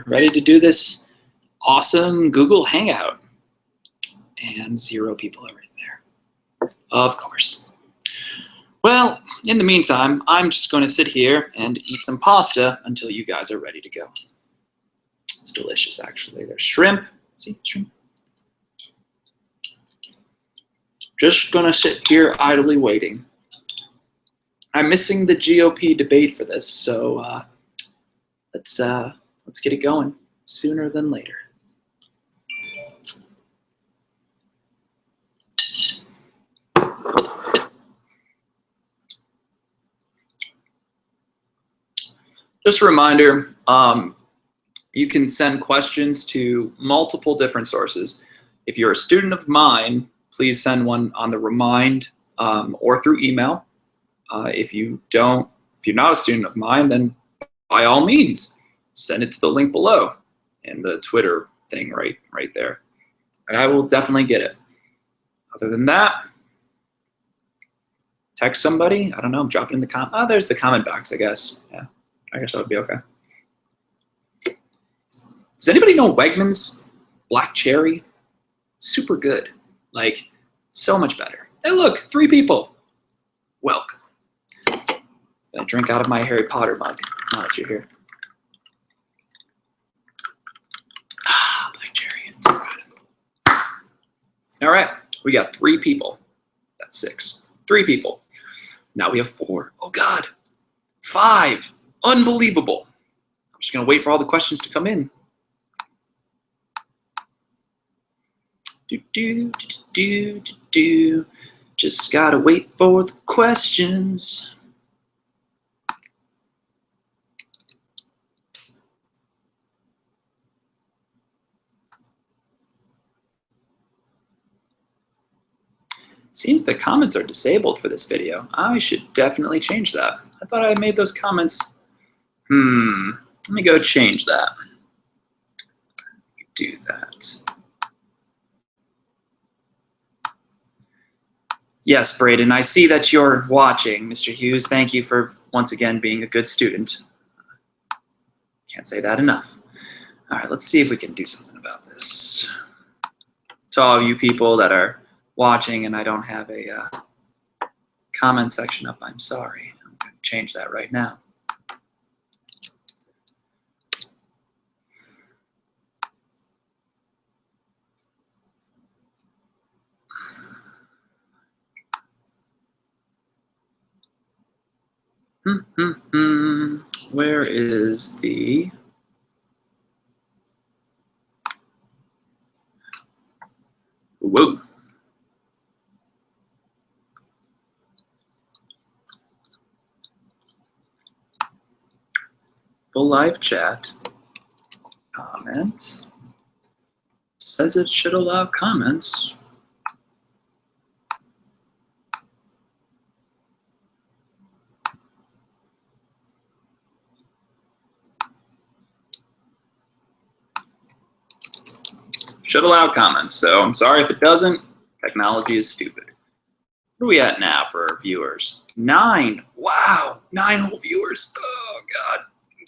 ready to do this awesome Google Hangout. And 0 people are in there. Of course. Well, in the meantime, I'm just going to sit here and eat some pasta until you guys are ready to go. It's delicious, actually. There's shrimp. See, shrimp. Just going to sit here idly waiting. I'm missing the GOP debate for this, so let's get it going sooner than later. Just a reminder, you can send questions to multiple different sources. If you're a student of mine, please send one on the Remind or through email. If you're not a student of mine, then by all means, send it to the link below in the Twitter thing right there. And I will definitely get it. Other than that, text somebody. I don't know, drop it in the comment. Oh, there's the comment box, I guess. Yeah, I guess that would be okay. Does anybody know Wegmans Black Cherry? Super good. Like, so much better. Hey, look, 3 people. Welcome. Gonna drink out of my Harry Potter mug now that you're here. Ah, Black Cherry. So good. All right, we got 3 people. That's 6. 3 people. Now we have 4. Oh, God. 5. Unbelievable. I'm just going to wait for all the questions to come in. Just got to wait for the questions. Seems the comments are disabled for this video. I should definitely change that. I thought I made those comments. Let me go change that. Do that. Yes, Braden, I see that you're watching, Mr. Hughes. Thank you for once again being a good student. Can't say that enough. All right, let's see if we can do something about this. To all of you people that are watching and I don't have a comment section up, I'm sorry. I'm going to change that right now. Where is the... Whoa. Full live chat. Comment. Says it should allow comments. Should allow comments, so I'm sorry if it doesn't. Technology is stupid. What are we at now for our viewers? 9. Wow, 9 whole viewers. Oh God, I'm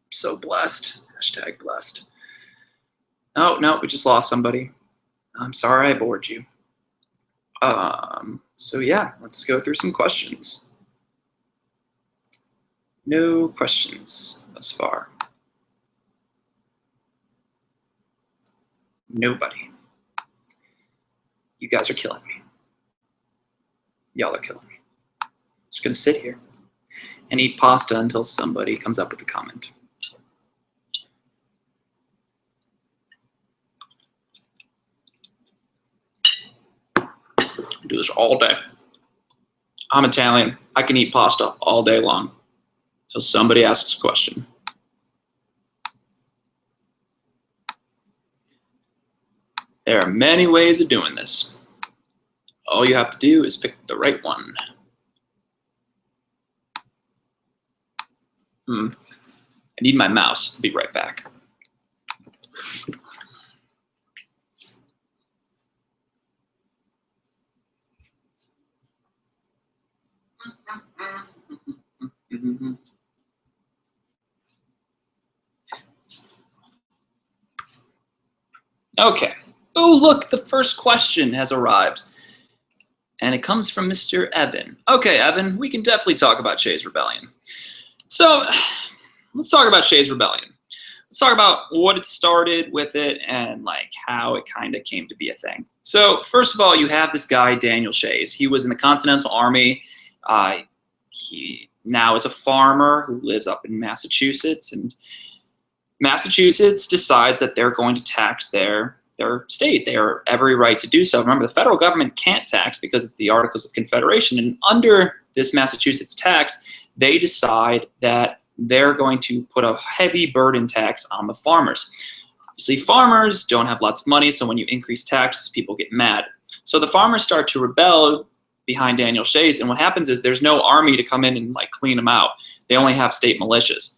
so blessed. Hashtag blessed. Oh no, we just lost somebody. I'm sorry I bored you. So yeah, let's go through some questions. No questions thus far. Nobody. You guys are killing me. Y'all are killing me. Just gonna sit here and eat pasta until somebody comes up with a comment. I do this all day. I'm Italian. I can eat pasta all day long until somebody asks a question. There are many ways of doing this. All you have to do is pick the right one. I need my mouse. I'll be right back. Okay. Oh, look, the first question has arrived. And it comes from Mr. Evan. Okay, Evan, we can definitely talk about Shays Rebellion. So, let's talk about Shays Rebellion. Let's talk about what it started with it and like how it kind of came to be a thing. So, first of all, you have this guy, Daniel Shays. He was in the Continental Army. He now is a farmer who lives up in Massachusetts, and Massachusetts decides that they're going to tax their state. They have every right to do so. Remember, the federal government can't tax because it's the Articles of Confederation, and under this Massachusetts tax, they decide that they're going to put a heavy burden tax on the farmers. Obviously, farmers don't have lots of money, so when you increase taxes, people get mad. So the farmers start to rebel behind Daniel Shays, and what happens is there's no army to come in and like clean them out. They only have state militias.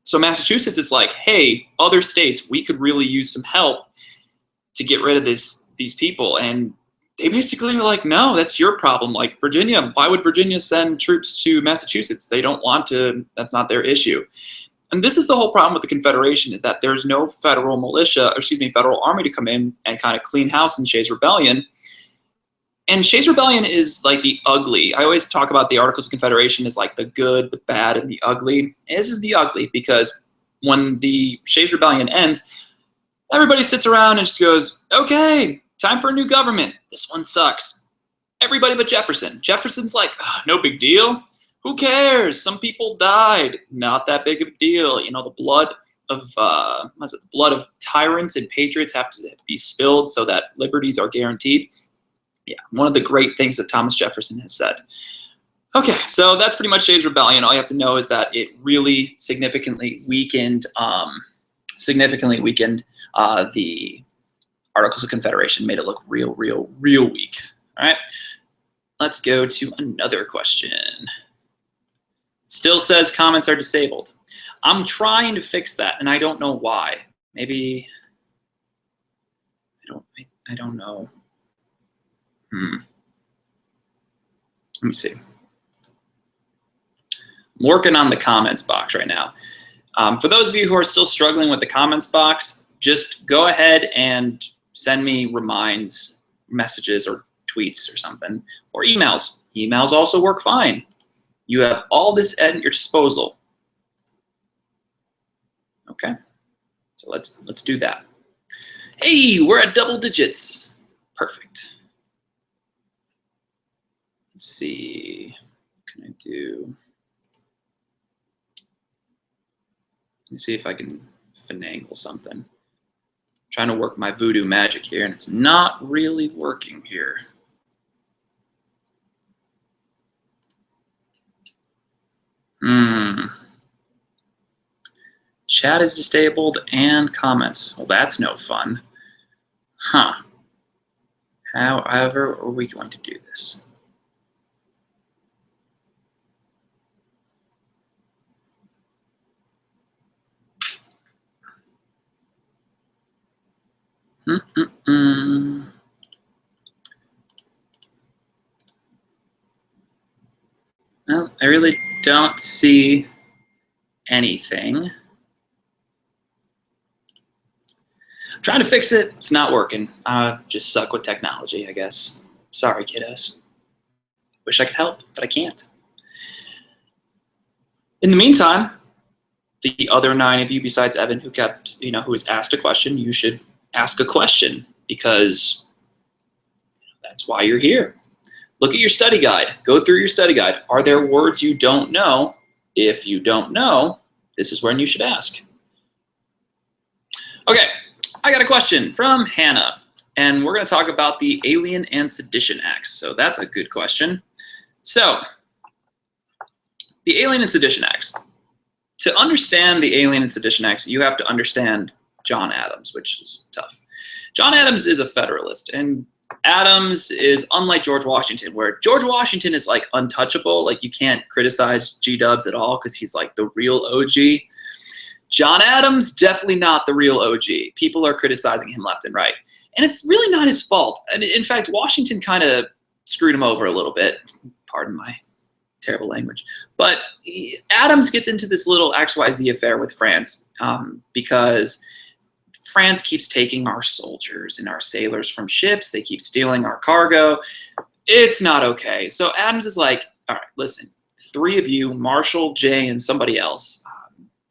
So Massachusetts is like, hey, other states, we could really use some help to get rid of these people. And they basically are like, no, that's your problem. Like Virginia, why would Virginia send troops to Massachusetts? They don't want to, that's not their issue. And this is the whole problem with the Confederation, is that there's no federal federal army to come in and kind of clean house in Shays Rebellion. And Shays Rebellion is like the ugly. I always talk about the Articles of Confederation as like the good, the bad, and the ugly. And this is the ugly because when the Shays Rebellion ends, everybody sits around and just goes, okay, time for a new government. This one sucks. Everybody but Jefferson. Jefferson's like, oh, no big deal. Who cares? Some people died. Not that big of a deal. You know, the blood of blood of tyrants and patriots have to be spilled so that liberties are guaranteed. Yeah, one of the great things that Thomas Jefferson has said. Okay, so that's pretty much Shays Rebellion. All you have to know is that it really significantly weakened the Articles of Confederation, made it look real weak. All right, let's go to another question. It still says comments are disabled. I'm trying to fix that, and I don't know why. Maybe I don't know. Let me see. I'm working on the comments box right now. For those of you who are still struggling with the comments box, just go ahead and send me reminds, messages, or tweets or something, or emails. Emails also work fine. You have all this at your disposal. Okay, so let's do that. Hey, we're at double digits. Perfect. Let's see. What can I do? Let me see if I can finagle something. I'm trying to work my voodoo magic here, and it's not really working here. Chat is disabled and comments. Well, that's no fun. Huh. However, are we going to do this? Well, I really don't see anything. I'm trying to fix it. It's not working. I just suck with technology, I guess. Sorry, kiddos. Wish I could help, but I can't. In the meantime, the other 9 of you besides Evan who was asked a question, you should ask a question, because that's why you're here. Look at your study guide. Go through your study guide. Are there words you don't know? If you don't know, this is when you should ask. Okay, I got a question from Hannah, and we're going to talk about the Alien and Sedition Acts. So that's a good question. So, the Alien and Sedition Acts. To understand the Alien and Sedition Acts, you have to understand John Adams, which is tough. John Adams is a Federalist, and Adams is unlike George Washington, where George Washington is like untouchable. Like, you can't criticize G-dubs at all because he's like the real OG. John Adams, definitely not the real OG. People are criticizing him left and right. And it's really not his fault. And in fact, Washington kind of screwed him over a little bit. Pardon my terrible language. But Adams gets into this little XYZ affair with France because France keeps taking our soldiers and our sailors from ships. They keep stealing our cargo. It's not okay. So Adams is like, all right, listen, 3 of you, Marshall, Jay, and somebody else,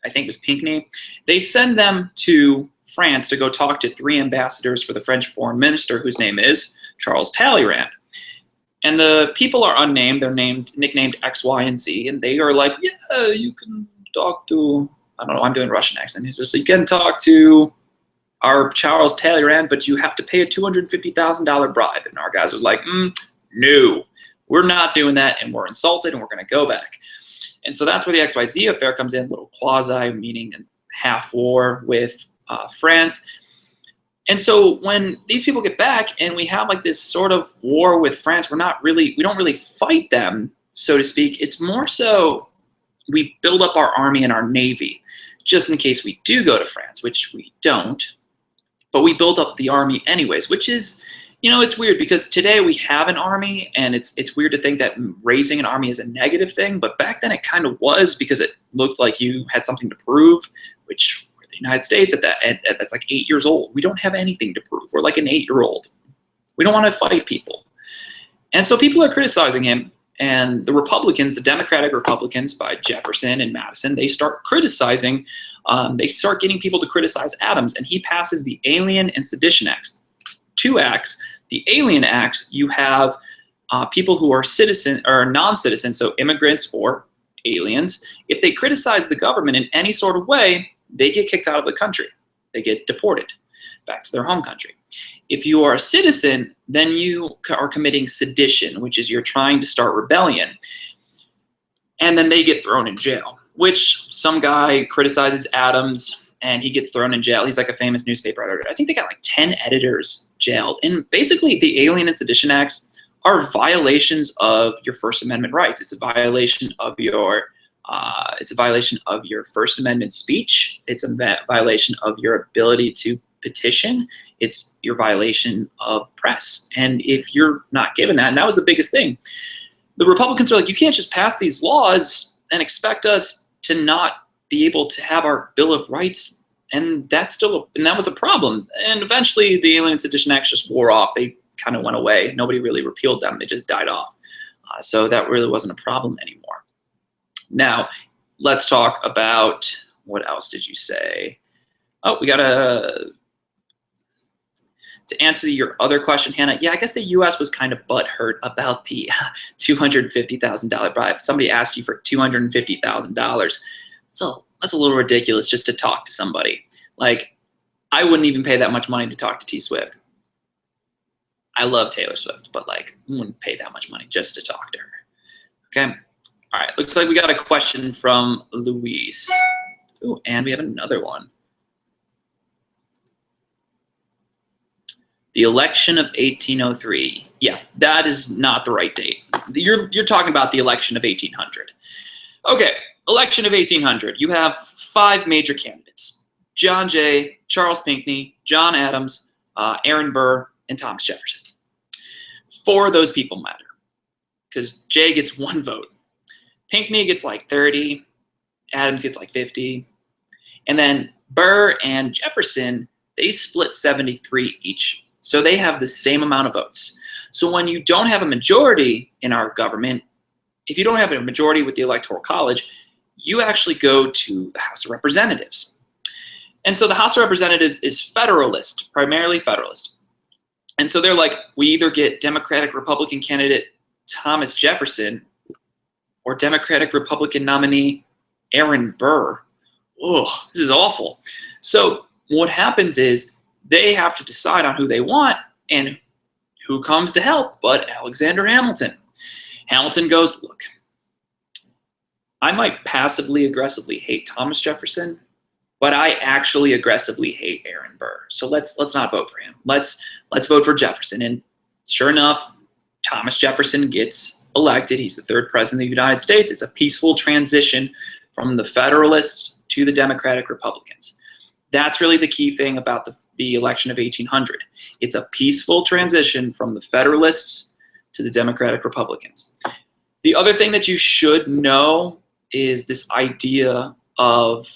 I think it was Pinckney, they send them to France to go talk to 3 ambassadors for the French foreign minister, whose name is Charles Talleyrand. And the people are unnamed. They're nicknamed X, Y, and Z. And they are like, yeah, you can talk to, I don't know, I'm doing Russian accent. He's just, you can talk to our Charles Talleyrand, but you have to pay a $250,000 bribe. And our guys are like, no, we're not doing that. And we're insulted and we're going to go back. And so that's where the XYZ affair comes in, little quasi, meaning half war with France. And so when these people get back and we have like this sort of war with France, we don't really fight them, so to speak. It's more so we build up our army and our navy just in case we do go to France, which we don't. But we build up the army anyways, which is, it's weird because today we have an army, and it's weird to think that raising an army is a negative thing. But back then it kind of was, because it looked like you had something to prove, which the United States that's like 8 years old. We don't have anything to prove. We're like an 8-year-old. We don't want to fight people. And so people are criticizing him, and the Republicans, the Democratic Republicans by Jefferson and Madison, they start criticizing, they start getting people to criticize Adams, and he passes the Alien and Sedition Acts. 2 acts. The Alien Act, you have people who are citizen or non-citizens, so immigrants or aliens. If they criticize the government in any sort of way, they get kicked out of the country. They get deported back to their home country. If you are a citizen, then you are committing sedition, which is you're trying to start rebellion. And then they get thrown in jail, which some guy criticizes Adams and he gets thrown in jail. He's like a famous newspaper editor. I think they got like 10 editors jailed. And basically the Alien and Sedition Acts are violations of your First Amendment rights. It's a violation of your First Amendment speech. It's a violation of your ability to petition. It's your violation of press. And if you're not given that, and that was the biggest thing, the Republicans are like, you can't just pass these laws and expect us to not be able to have our Bill of Rights. And that was a problem. And eventually the Alien and Sedition Acts just wore off. They kind of went away. Nobody really repealed them. They just died off. So that really wasn't a problem anymore. Now, let's talk about, what else did you say? Oh, we got to answer your other question, Hannah. Yeah, I guess the U.S. was kind of butthurt about the $250,000 bribe. Somebody asked you for $250,000. So that's a little ridiculous just to talk to somebody. Like, I wouldn't even pay that much money to talk to T Swift. I love Taylor Swift, but like, I wouldn't pay that much money just to talk to her. Okay. All right. Looks like we got a question from Luis. Oh, and we have another one. The election of 1803. Yeah, that is not the right date. You're talking about the election of 1800. Okay, election of 1800. You have 5 major candidates: John Jay, Charles Pinckney, John Adams, Aaron Burr, and Thomas Jefferson. 4 of those people matter because Jay gets 1 vote. Pinckney gets like 30. Adams gets like 50. And then Burr and Jefferson, they split 73 each. So they have the same amount of votes. So when you don't have a majority in our government, if you don't have a majority with the Electoral College, you actually go to the House of Representatives. And so the House of Representatives is Federalist, primarily Federalist. And so they're like, we either get Democratic Republican candidate Thomas Jefferson or Democratic Republican nominee Aaron Burr. Oh, this is awful. So what happens is they have to decide on who they want, and who comes to help but Alexander Hamilton. Hamilton goes, look, I might passively aggressively hate Thomas Jefferson, but I actually aggressively hate Aaron Burr. So let's not vote for him. Let's vote for Jefferson. And sure enough, Thomas Jefferson gets elected. He's the 3rd president of the United States. It's a peaceful transition from the Federalists to the Democratic Republicans. That's really the key thing about the election of 1800. It's a peaceful transition from the Federalists to the Democratic Republicans. The other thing that you should know is this idea of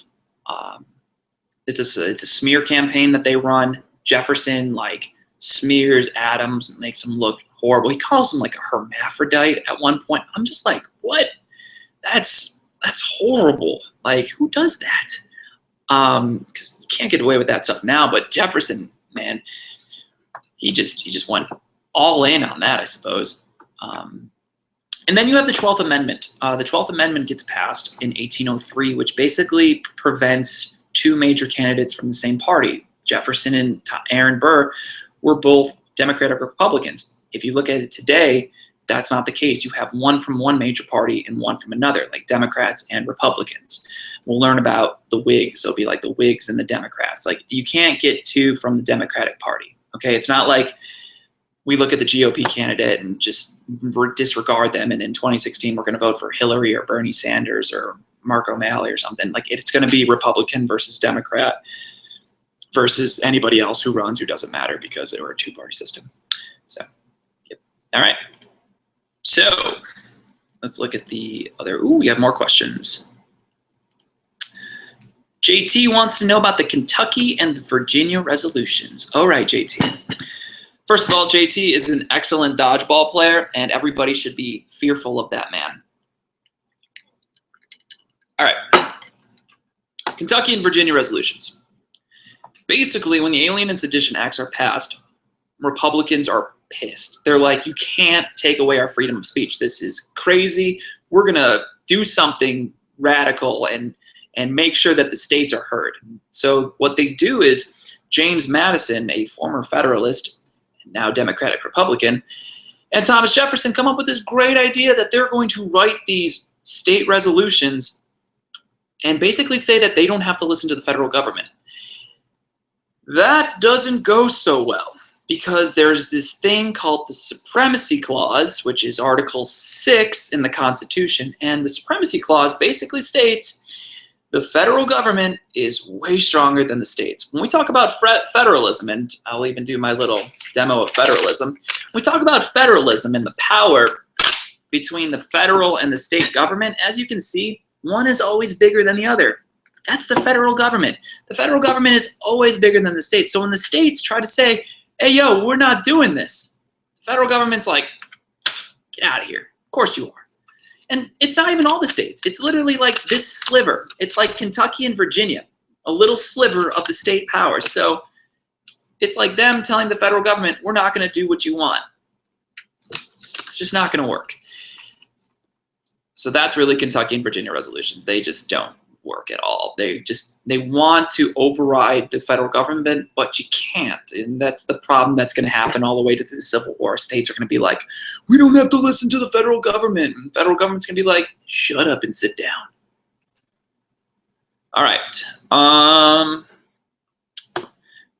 it's a smear campaign that they run. Jefferson like smears Adams, makes him look horrible. He calls him like a hermaphrodite at one point. I'm just like, what? That's horrible. Like, who does that? Because you can't get away with that stuff now. But Jefferson, man, he just went all in on that, I suppose. And then you have the 12th Amendment. The 12th Amendment gets passed in 1803, which basically prevents two major candidates from the same party. Jefferson and Aaron Burr were both Democratic Republicans. If you look at it today, that's not the case. You have one from one major party and one from another, like Democrats and Republicans. We'll learn about the Whigs. It'll be like the Whigs and the Democrats. Like, you can't get two from the Democratic Party. Okay, it's not like we look at the GOP candidate and just disregard them, and in 2016 we're going to vote for Hillary or Bernie Sanders or Mark O'Malley or something. Like, it's going to be Republican versus Democrat versus anybody else who runs, who doesn't matter because we're a two-party system. So, yep. All right. So let's look at the other. Ooh, we have more questions. JT wants to know about the Kentucky and the Virginia resolutions. All right, JT. First of all, JT is an excellent dodgeball player, and everybody should be fearful of that man. All right. Kentucky and Virginia resolutions. Basically, when the Alien and Sedition Acts are passed, Republicans are pissed. They're like, you can't take away our freedom of speech. This is crazy. We're going to do something radical and make sure that the states are heard. So what they do is James Madison, a former Federalist, now Democratic Republican, and Thomas Jefferson come up with this great idea that they're going to write these state resolutions and basically say that they don't have to listen to the federal government. That doesn't go so well because there's this thing called the Supremacy Clause, which is Article 6 in the Constitution, and the Supremacy Clause basically states the federal government is way stronger than the states. When we talk about federalism, and I'll even do my little demo of federalism, when we talk about federalism and the power between the federal and the state government, as you can see, one is always bigger than the other. That's the federal government. The federal government is always bigger than the states. So when the states try to say, hey, yo, we're not doing this, the federal government's like, get out of here. Of course you are. And it's not even all the states. It's literally like this sliver. It's like Kentucky and Virginia, a little sliver of the state power. So it's like them telling the federal government, we're not going to do what you want. It's just not going to work. So that's really Kentucky and Virginia resolutions. They just don't work at all. They want to override the federal government, but you can't. And that's the problem that's going to happen all the way to the Civil War. States are going to be like, we don't have to listen to the federal government. And the federal government's going to be like, shut up and sit down. All right.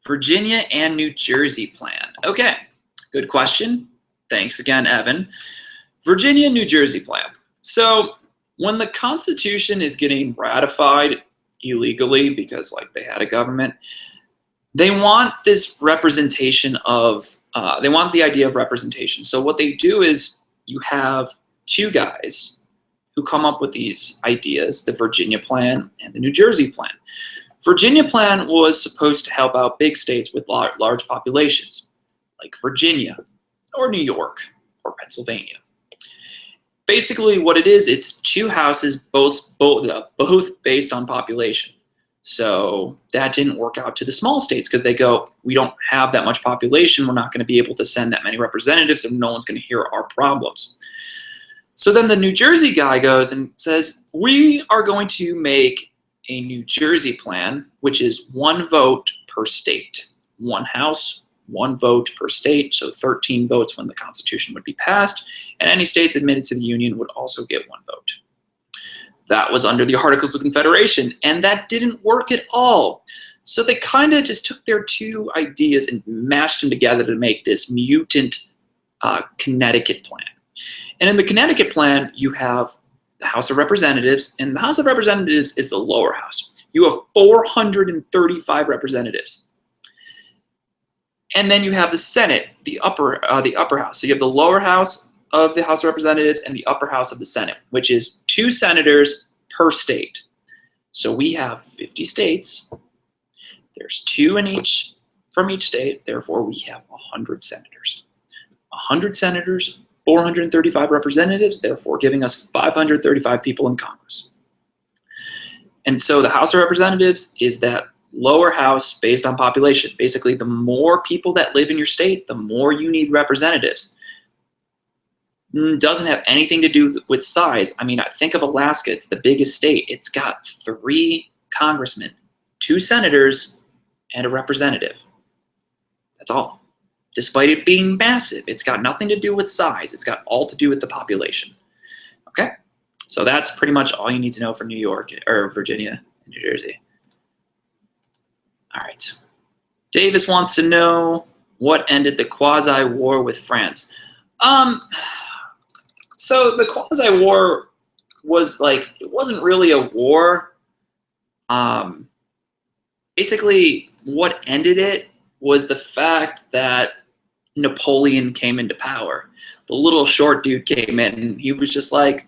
Virginia and New Jersey plan. Okay, good question. Thanks again, Evan. Virginia and New Jersey plan. So when the Constitution is getting ratified illegally because like they had a government, they want this representation of, they want the idea of representation. So what they do is you have two guys who come up with these ideas, the Virginia plan and the New Jersey plan. Virginia plan was supposed to help out big states with large populations, like Virginia or New York or Pennsylvania. Basically what it is, it's two houses, both based on population. So that didn't work out to the small states because they go, we don't have that much population. We're not going to be able to send that many representatives and no one's going to hear our problems. So then the New Jersey guy goes and says, we are going to make a New Jersey plan, which is one vote per state, one house, one vote per state, so 13 votes when the Constitution would be passed, and any states admitted to the Union would also get one vote. That was under the Articles of Confederation, and that didn't work at all. So they kind of just took their two ideas and mashed them together to make this mutant Connecticut plan. And in the Connecticut plan, you have the House of Representatives, and the House of Representatives is the lower house. You have 435 representatives. And then you have the Senate, the upper house. So you have the lower house of the House of Representatives and the upper house of the Senate, which is 2 senators per state. So we have 50 states. There's 2 from each state. Therefore, we have 100 senators. 100 senators, 435 representatives, therefore giving us 535 people in Congress. And so the House of Representatives is that lower house based on population. Basically, the more people that live in your state, the more you need representatives. Doesn't have anything to do with size. I mean, think of Alaska. It's the biggest state. It's got 3 congressmen, 2 senators, and a representative. That's all. Despite it being massive, it's got nothing to do with size. It's got all to do with the population. Okay? So that's pretty much all you need to know for New York or Virginia and New Jersey. All right. Davis wants to know what ended the quasi-war with France. So the quasi-war was like, it wasn't really a war. Basically, what ended it was the fact that Napoleon came into power. The little short dude came in and he was just like,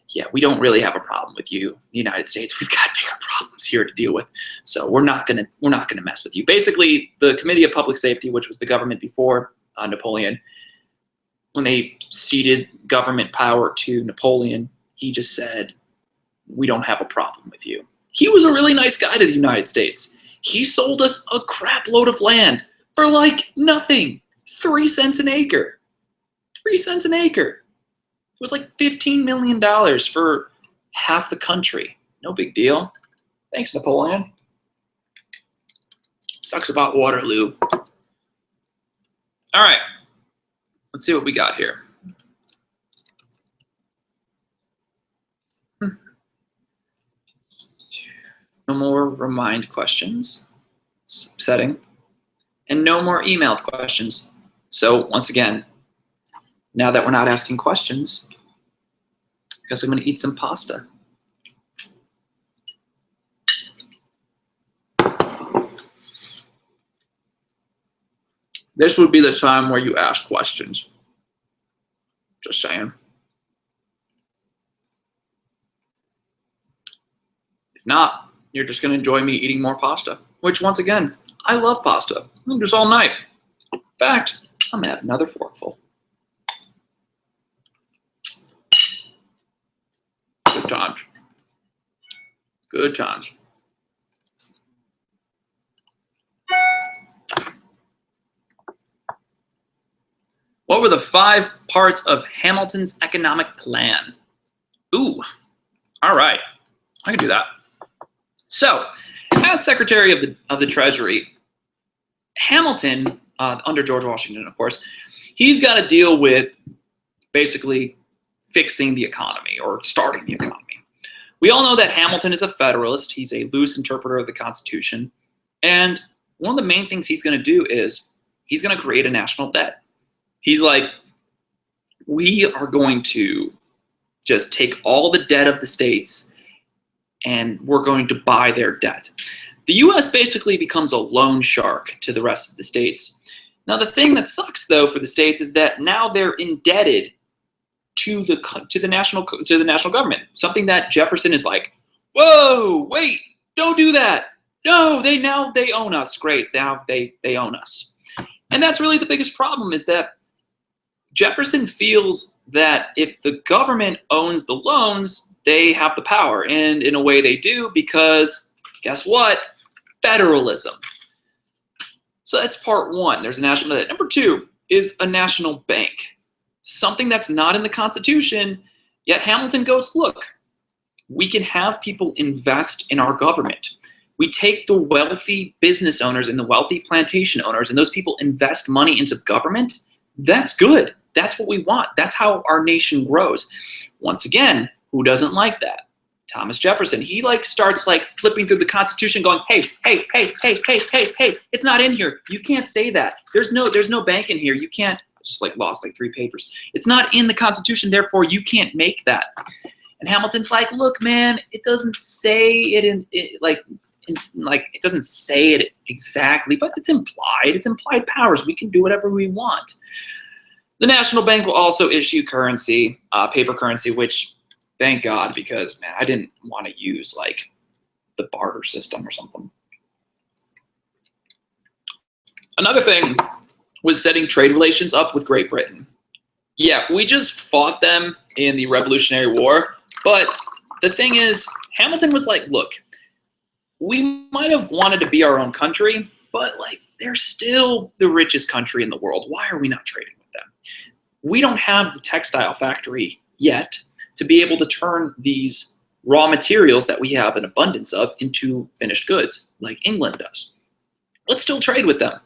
yeah, we don't really have a problem with you, the United States. We've got bigger problems here to deal with. So we're not gonna mess with you. Basically, the Committee of Public Safety, which was the government before Napoleon, when they ceded government power to Napoleon, he just said, we don't have a problem with you. He was a really nice guy to the United States. He sold us a crap load of land for like nothing. 3 cents an acre. 3 cents an acre. It was like $15 million for half the country. No big deal. Thanks, Napoleon. Sucks about Waterloo. All right. Let's see what we got here. No more remind questions. It's upsetting. And no more emailed questions. So once again, now that we're not asking questions, I guess I'm going to eat some pasta. This would be the time where you ask questions. Just saying. If not, you're just going to enjoy me eating more pasta, which once again, I love pasta. I'll do this all night. In fact, I'm going to have another forkful. Good times. Good times. What were the 5 parts of Hamilton's economic plan? Ooh, all right, I can do that. So, as Secretary of the Treasury, Hamilton, under George Washington, of course, he's got to deal with basically fixing the economy or starting the economy. We all know that Hamilton is a Federalist. He's a loose interpreter of the Constitution. And one of the main things he's going to do is he's going to create a national debt. He's like, we are going to just take all the debt of the states and we're going to buy their debt. The U.S. basically becomes a loan shark to the rest of the states. Now, the thing that sucks, though, for the states is that now they're indebted to the national government. Something that Jefferson is like, whoa, wait, don't do that. No, they own us. Great, now they own us. And that's really the biggest problem, is that Jefferson feels that if the government owns the loans, they have the power. And in a way they do, because guess what? Federalism. So that's part 1. There's a national debt. Number 2 is a national bank. Something that's not in the Constitution, yet Hamilton goes, look, we can have people invest in our government. We take the wealthy business owners and the wealthy plantation owners, and those people invest money into government. That's good. That's what we want. That's how our nation grows. Once again, who doesn't like that? Thomas Jefferson. He starts flipping through the Constitution going, hey, it's not in here. You can't say that. There's no bank in here. You can't. I just lost 3 papers. It's not in the Constitution, therefore you can't make that. And Hamilton's like, look, man, it doesn't say it it doesn't say it exactly, but it's implied. It's implied powers. We can do whatever we want. The National Bank will also issue currency, paper currency, which, thank God, because, man, I didn't want to use, the barter system or something. Another thing was setting trade relations up with Great Britain. Yeah, we just fought them in the Revolutionary War, but the thing is, Hamilton was like, look, we might have wanted to be our own country, but like they're still the richest country in the world. Why are we not trading with them? We don't have the textile factory yet to be able to turn these raw materials that we have an abundance of into finished goods like England does. Let's still trade with them.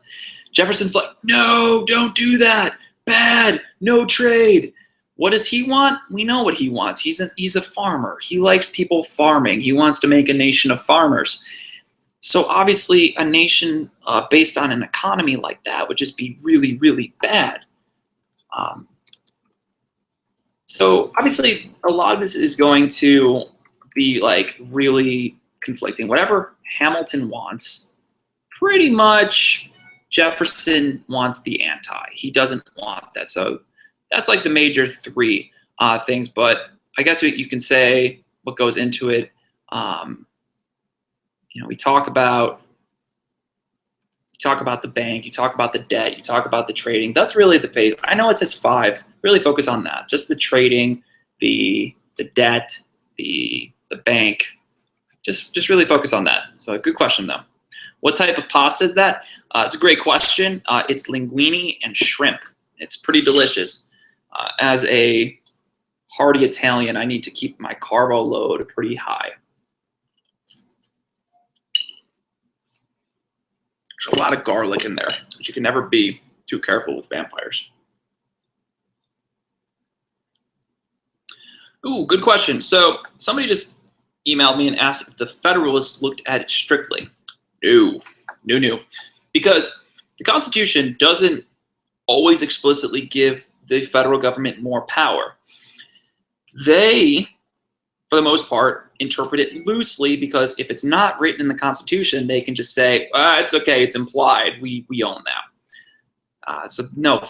Jefferson's like, no, don't do that. Bad, no trade. What does he want? We know what he wants. He's a farmer. He likes people farming. He wants to make a nation of farmers. So obviously a nation based on an economy like that would just be really, really bad. So obviously a lot of this is going to be like really conflicting. Whatever Hamilton wants, pretty much Jefferson wants the anti. He doesn't want that. So that's like the major three things. But I guess you can say what goes into it. We talk about the bank, you talk about the debt, you talk about the trading. That's really the page. I know it says 5. Really focus on that. Just the trading, the debt, the bank. Just really focus on that. So a good question though. What type of pasta is that? It's a great question. It's linguine and shrimp. It's pretty delicious. As a hearty Italian, I need to keep my carbo load pretty high. There's a lot of garlic in there, but you can never be too careful with vampires. Ooh, good question. So somebody just emailed me and asked if the Federalists looked at it strictly. No. Because the Constitution doesn't always explicitly give the federal government more power. They, for the most part, interpret it loosely because if it's not written in the Constitution, they can just say, it's okay, it's implied, we own that. So no, the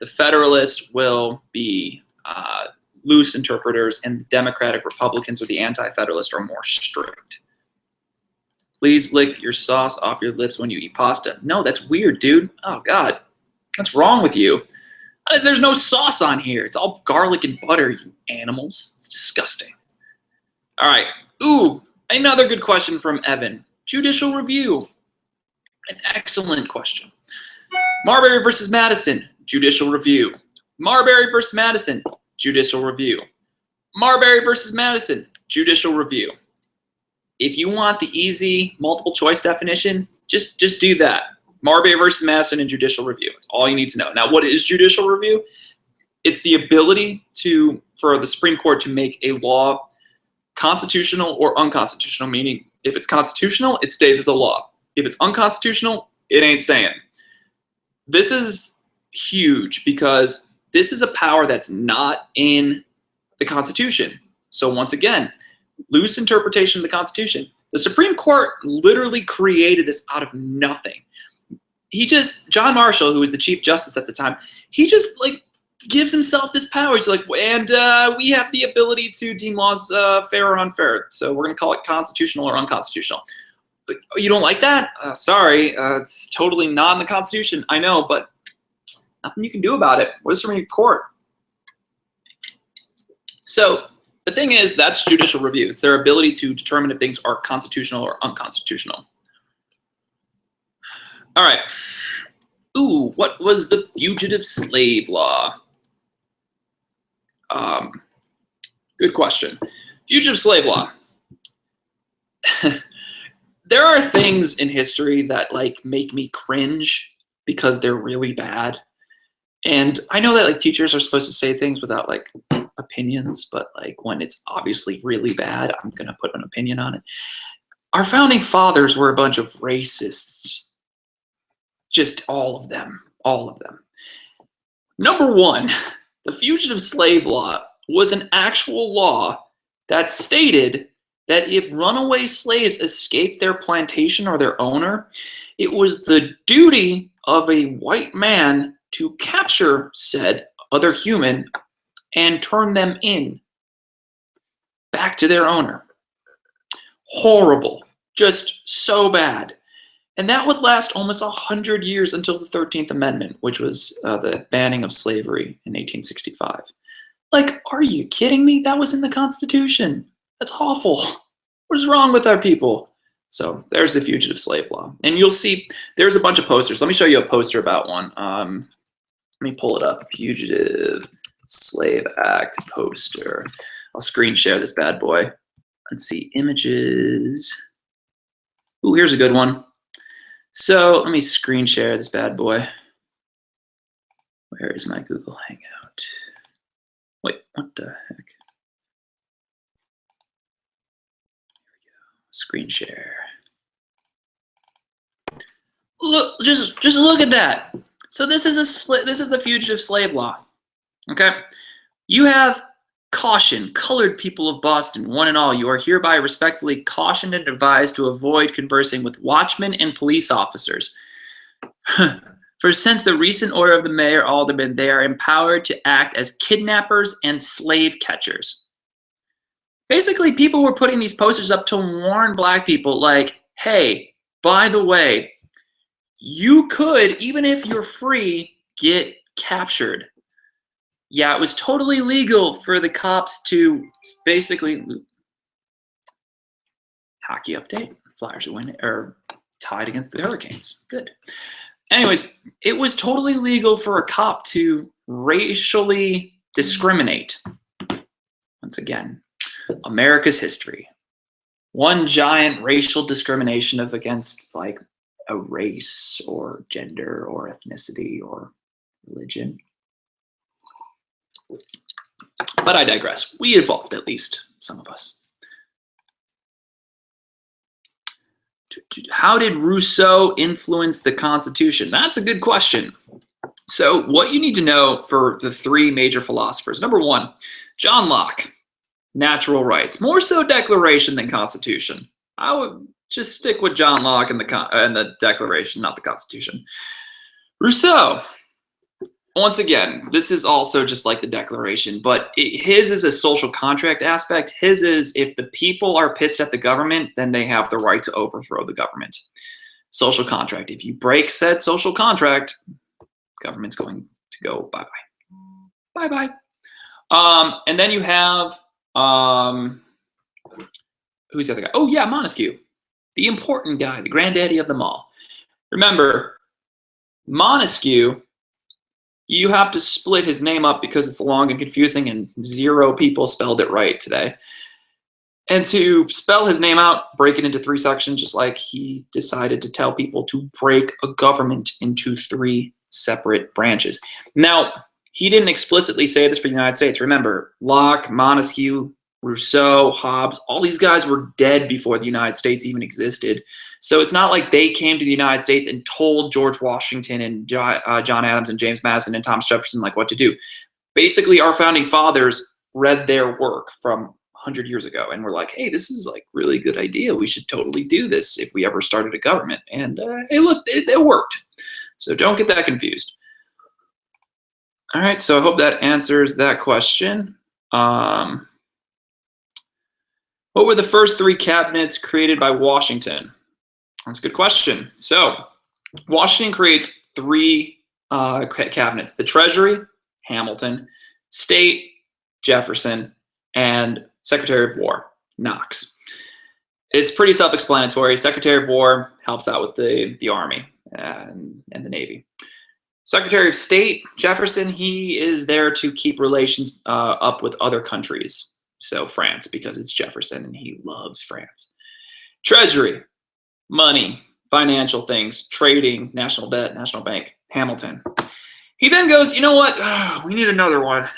Federalists will be loose interpreters, and the Democratic Republicans or the Anti-Federalists are more strict. Please lick your sauce off your lips when you eat pasta. No, that's weird, dude. Oh, God. What's wrong with you? There's no sauce on here. It's all garlic and butter, you animals. It's disgusting. All right. Ooh, another good question from Evan. Judicial review. An excellent question. Marbury versus Madison. Judicial review. Marbury versus Madison. Judicial review. Marbury versus Madison. Judicial review. If you want the easy multiple choice definition, just do that. Marbury versus Madison and judicial review. That's all you need to know. Now, what is judicial review? It's the ability for the Supreme Court to make a law constitutional or unconstitutional, meaning if it's constitutional, it stays as a law. If it's unconstitutional, it ain't staying. This is huge because this is a power that's not in the Constitution. So once again, loose interpretation of the Constitution. The Supreme Court literally created this out of nothing. John Marshall, who was the Chief Justice at the time, he just like gives himself this power. He's like, and we have the ability to deem laws fair or unfair. So we're going to call it constitutional or unconstitutional. But you don't like that? Sorry, it's totally not in the Constitution. I know, but nothing you can do about it. What is the Supreme Court? So the thing is, that's judicial review. It's their ability to determine if things are constitutional or unconstitutional. All right. Ooh, what was the fugitive slave law? Good question. Fugitive slave law. There are things in history that like make me cringe because they're really bad. And I know that like teachers are supposed to say things without like opinions, but like when it's obviously really bad, I'm going to put an opinion on it. Our founding fathers were a bunch of racists. Just all of them. Number one, the fugitive slave law was an actual law that stated that if runaway slaves escaped their plantation or their owner, it was the duty of a white man to capture said other human and turn them in back to their owner. Horrible. Just so bad. And that would last almost 100 years until the 13th Amendment, which was the banning of slavery in 1865. Like, are you kidding me? That was in the Constitution. That's awful. What is wrong with our people? So there's the fugitive slave law. And you'll see there's a bunch of posters. Let me show you a poster about one. Let me pull it up. Fugitive Slave Act poster. I'll screen share this bad boy. Let's see, images. Ooh, here's a good one. So let me screen share this bad boy. Where is my Google Hangout? Wait, what the heck? Screen share. Look, just look at that. So this is the fugitive slave law. Okay, you have caution, colored people of Boston, one and all. You are hereby respectfully cautioned and advised to avoid conversing with watchmen and police officers. For since the recent order of the mayor alderman, they are empowered to act as kidnappers and slave catchers. Basically, people were putting these posters up to warn black people, like, hey, by the way, you could, even if you're free, get captured. Yeah, it was totally legal for the cops to basically hockey update. Flyers are winning or tied against the Hurricanes. Good. Anyways, it was totally legal for a cop to racially discriminate. Once again, America's history. One giant racial discrimination against like a race or gender or ethnicity or religion. But I digress. We evolved, at least some of us. How did Rousseau influence the Constitution? That's a good question. So what you need to know for the three major philosophers. Number one, John Locke, natural rights. More so Declaration than Constitution. I would just stick with John Locke and the Declaration, not the Constitution. Rousseau. Once again, this is also just like the Declaration, but his is a social contract aspect. His is if the people are pissed at the government, then they have the right to overthrow the government. Social contract. If you break said social contract, government's going to go bye-bye. Bye-bye. And then you have, who's the other guy? Oh, yeah, Montesquieu. The important guy, the granddaddy of them all. Remember, Montesquieu, you have to split his name up because it's long and confusing and 0 people spelled it right today. And to spell his name out, break it into 3 sections, just like he decided to tell people to break a government into 3 separate branches. Now, he didn't explicitly say this for the United States. Remember, Locke, Montesquieu, Rousseau, Hobbes, all these guys were dead before the United States even existed. So it's not like they came to the United States and told George Washington and John Adams and James Madison and Thomas Jefferson like what to do. Basically, our founding fathers read their work from 100 years ago and were like, hey, this is like really good idea. We should totally do this if we ever started a government. And hey, look, it worked. So don't get that confused. All right, so I hope that answers that question. What were the first 3 cabinets created by Washington? That's a good question. So Washington creates 3 cabinets: the Treasury, Hamilton; State, Jefferson; and Secretary of War, Knox. It's pretty self-explanatory. Secretary of War helps out with the Army and the Navy. Secretary of State, Jefferson, he is there to keep relations up with other countries. So France, because it's Jefferson and he loves France. Treasury, money, financial things, trading, national debt, national bank, Hamilton. He then goes, you know what? We need another one.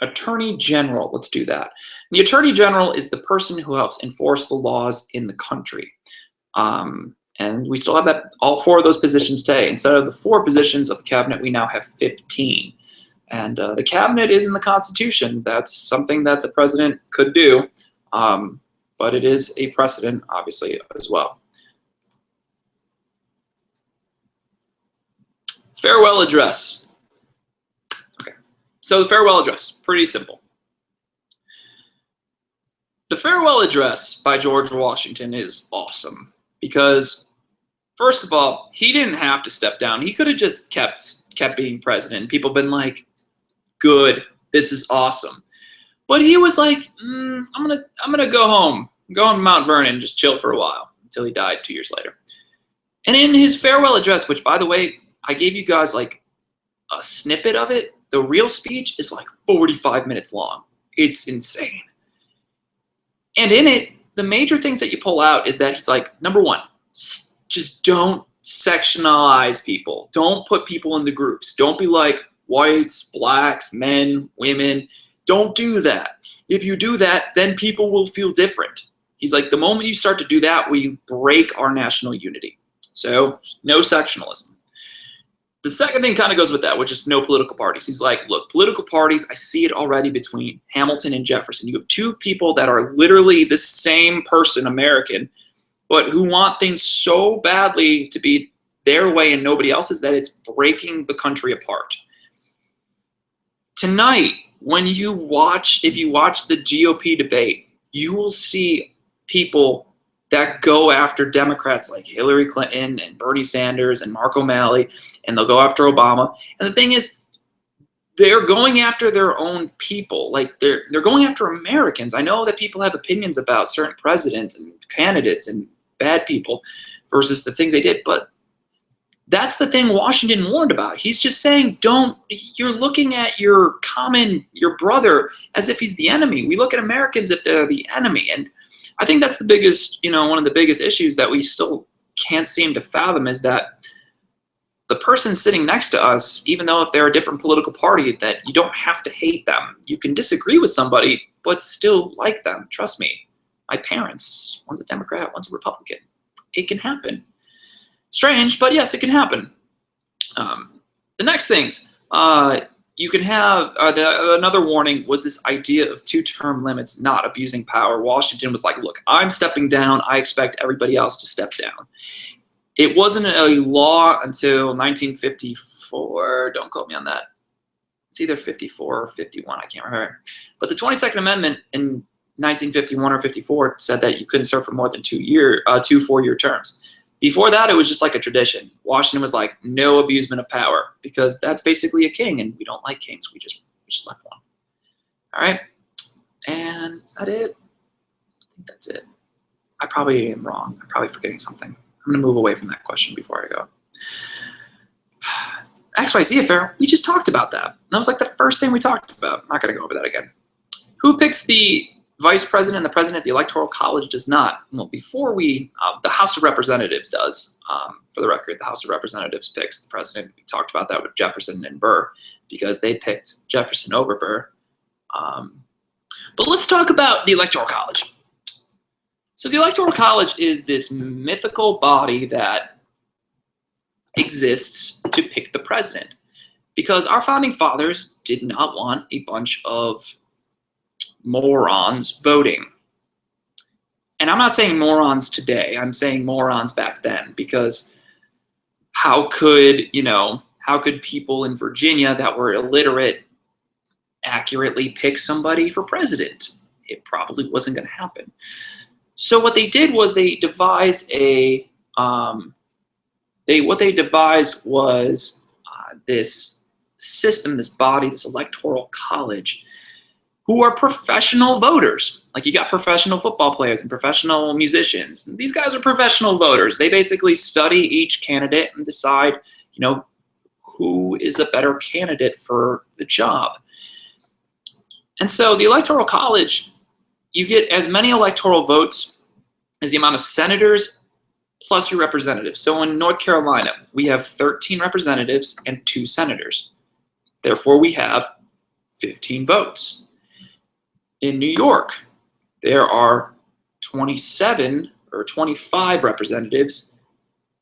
Attorney General, let's do that. The Attorney General is the person who helps enforce the laws in the country. And we still have that, all 4 of those positions today. Instead of the 4 positions of the cabinet, we now have 15. And the cabinet is in the Constitution. That's something that the president could do, but it is a precedent, obviously, as well. Farewell address. Okay, so the farewell address, pretty simple. The farewell address by George Washington is awesome because first of all, he didn't have to step down. He could have just kept being president. People been like, good, this is awesome. But he was like, I'm gonna go home to Mount Vernon, just chill for a while until he died 2 years later. And in his farewell address, which by the way, I gave you guys like a snippet of it, the real speech is like 45 minutes long. It's insane. And in it, the major things that you pull out is that he's like, number one, just don't sectionalize people. Don't put people into groups. Don't be like whites, blacks, men, women. Don't do that. If you do that, then people will feel different. He's like, the moment you start to do that, we break our national unity. So no sectionalism. The second thing kind of goes with that, which is no political parties. He's like, look, political parties, I see it already between Hamilton and Jefferson. You have two people that are literally the same person, American, but who want things so badly to be their way and nobody else's that it's breaking the country apart. Tonight, if you watch the GOP debate, you will see people that go after Democrats like Hillary Clinton and Bernie Sanders and Mark O'Malley, and they'll go after Obama. And the thing is, they're going after their own people. Like they're going after Americans. I know that people have opinions about certain presidents and candidates and bad people versus the things they did, but that's the thing Washington warned about. He's just saying, you're looking at your brother as if he's the enemy. We look at Americans if they're the enemy. And I think that's the biggest, one of the biggest issues that we still can't seem to fathom is that the person sitting next to us, even though if they're a different political party, that you don't have to hate them. You can disagree with somebody, but still like them. Trust me. My parents, one's a Democrat, one's a Republican. It can happen. Strange, but yes, it can happen. The next things, you can have, another warning was this idea of two-term limits not abusing power. Washington was like, look, I'm stepping down. I expect everybody else to step down. It wasn't a law until 1954. Don't quote me on that. It's either 54 or 51. I can't remember. But the 22nd Amendment in 1951 or 54 said that you couldn't serve for more than 2 4-year terms. Before that, it was just like a tradition. Washington was like, no abusement of power, because that's basically a king, and we don't like kings. We just left one. All right, and is that it? I think that's it. I probably am wrong. I'm probably forgetting something. I'm going to move away from that question before I go. XYZ affair, we just talked about that. That was like the first thing we talked about. I'm not going to go over that again. Who picks the vice president and the president? The Electoral College does not. Well, before the House of Representatives does. For the record, the House of Representatives picks the president. We talked about that with Jefferson and Burr because they picked Jefferson over Burr. But let's talk about the Electoral College. So the Electoral College is this mythical body that exists to pick the president because our founding fathers did not want a bunch of morons voting. And I'm not saying morons today. I'm saying morons back then because how could people in Virginia that were illiterate accurately pick somebody for president? It probably wasn't going to happen. So what they did was they devised this system, this body, this electoral college, who are professional voters. Like you got professional football players and professional musicians. These guys are professional voters. They basically study each candidate and decide, who is a better candidate for the job. And so the Electoral College, you get as many electoral votes as the amount of senators plus your representatives. So in North Carolina, we have 13 representatives and 2 senators. Therefore, we have 15 votes. In New York, there are 27 or 25 representatives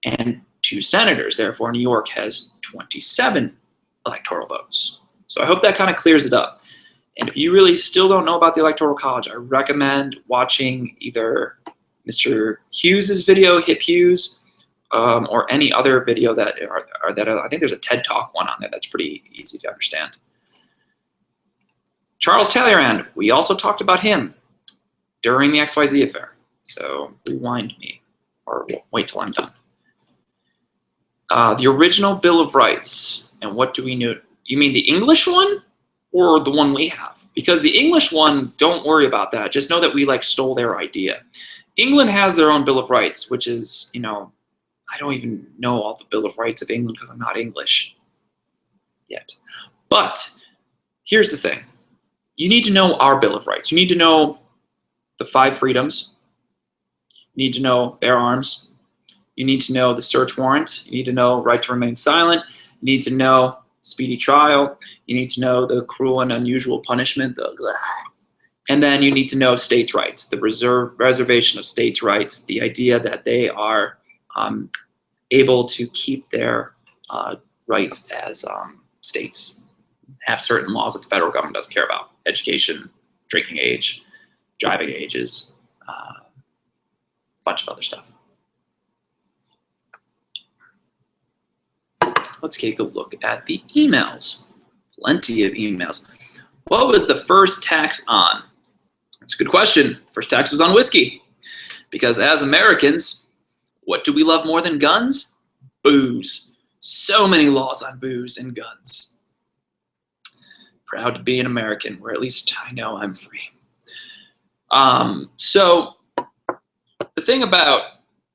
and 2 senators. Therefore, New York has 27 electoral votes. So I hope that kind of clears it up. And if you really still don't know about the Electoral College, I recommend watching either Mr. Hughes' video, Hip Hughes, or any other video that I think there's a TED Talk one on there that's pretty easy to understand. Charles Talleyrand, we also talked about him during the XYZ affair. So rewind me. or wait till I'm done. The original Bill of Rights, and what do we know? You mean the English one or the one we have? Because the English one, don't worry about that. Just know that we like stole their idea. England has their own Bill of Rights, which is, you know, I don't even know all the Bill of Rights of England because I'm not English yet. But here's the thing. You need to know our Bill of Rights. You need to know the 5 freedoms. You need to know bear arms. You need to know the search warrant. You need to know right to remain silent. You need to know speedy trial. You need to know the cruel and unusual punishment. And then you need to know states' rights, the reservation of states' rights, the idea that they are able to keep their rights as states, have certain laws that the federal government doesn't care about: education, drinking age, driving ages, a bunch of other stuff. Let's take a look at the emails. Plenty of emails. What was the first tax on? That's a good question. The first tax was on whiskey. Because as Americans, what do we love more than guns? Booze. So many laws on booze and guns. Proud to be an American, or at least I know I'm free. So the thing about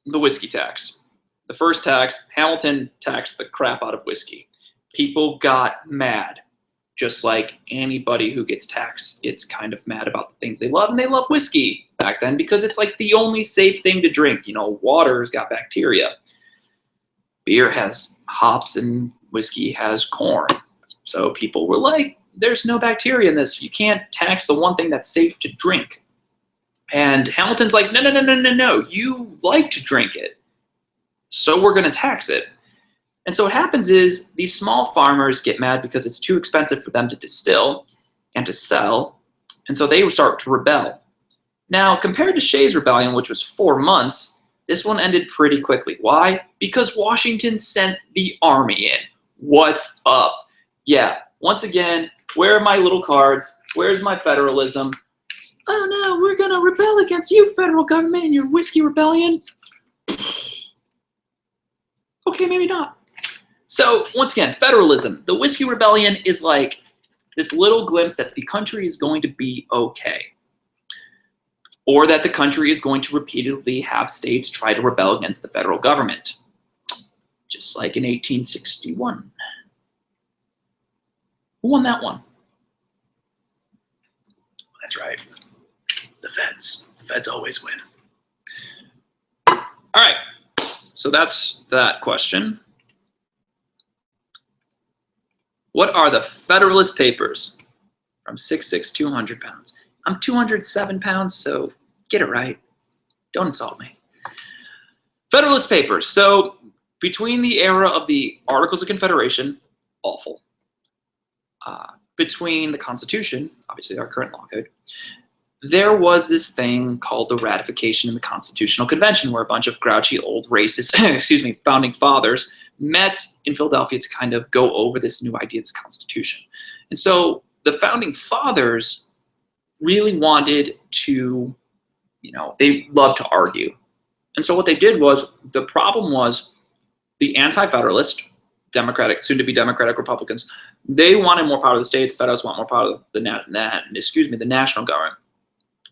the whiskey tax, the first tax, Hamilton taxed the crap out of whiskey. People got mad, just like anybody who gets taxed gets kind of mad about the things they love, and they love whiskey back then because it's like the only safe thing to drink. You know, water's got bacteria. Beer has hops and whiskey has corn. So people were like, there's no bacteria in this. You can't tax the one thing that's safe to drink. And Hamilton's like, no, you like to drink it, so we're going to tax it. And so what happens is these small farmers get mad because it's too expensive for them to distill and to sell, and so they start to rebel. Now, compared to Shays' Rebellion, which was 4 months, this one ended pretty quickly. Why? Because Washington sent the army in. What's up? Yeah, once again, where are my little cards? Where's my federalism? Oh no, we're going to rebel against you, federal government, and your whiskey rebellion. Okay, maybe not. So once again, federalism. The Whiskey Rebellion is like this little glimpse that the country is going to be okay, or that the country is going to repeatedly have states try to rebel against the federal government, just like in 1861. Who won that one? That's right, the feds. The feds always win. All right. So that's that question. What are the Federalist Papers? From 6'6", 200 pounds. I'm 207 pounds, so get it right. Don't insult me. Federalist Papers. So between the era of the Articles of Confederation, awful. Between the Constitution, obviously our current law code, there was this thing called the ratification in the Constitutional Convention, where a bunch of grouchy old racist, founding fathers met in Philadelphia to kind of go over this new idea, this Constitution. And so the founding fathers really wanted to, they loved to argue. And so what they did was, the problem was the anti-federalist, Democratic, soon-to-be Democratic Republicans, they wanted more power to the states. Federalists want more power to the national government.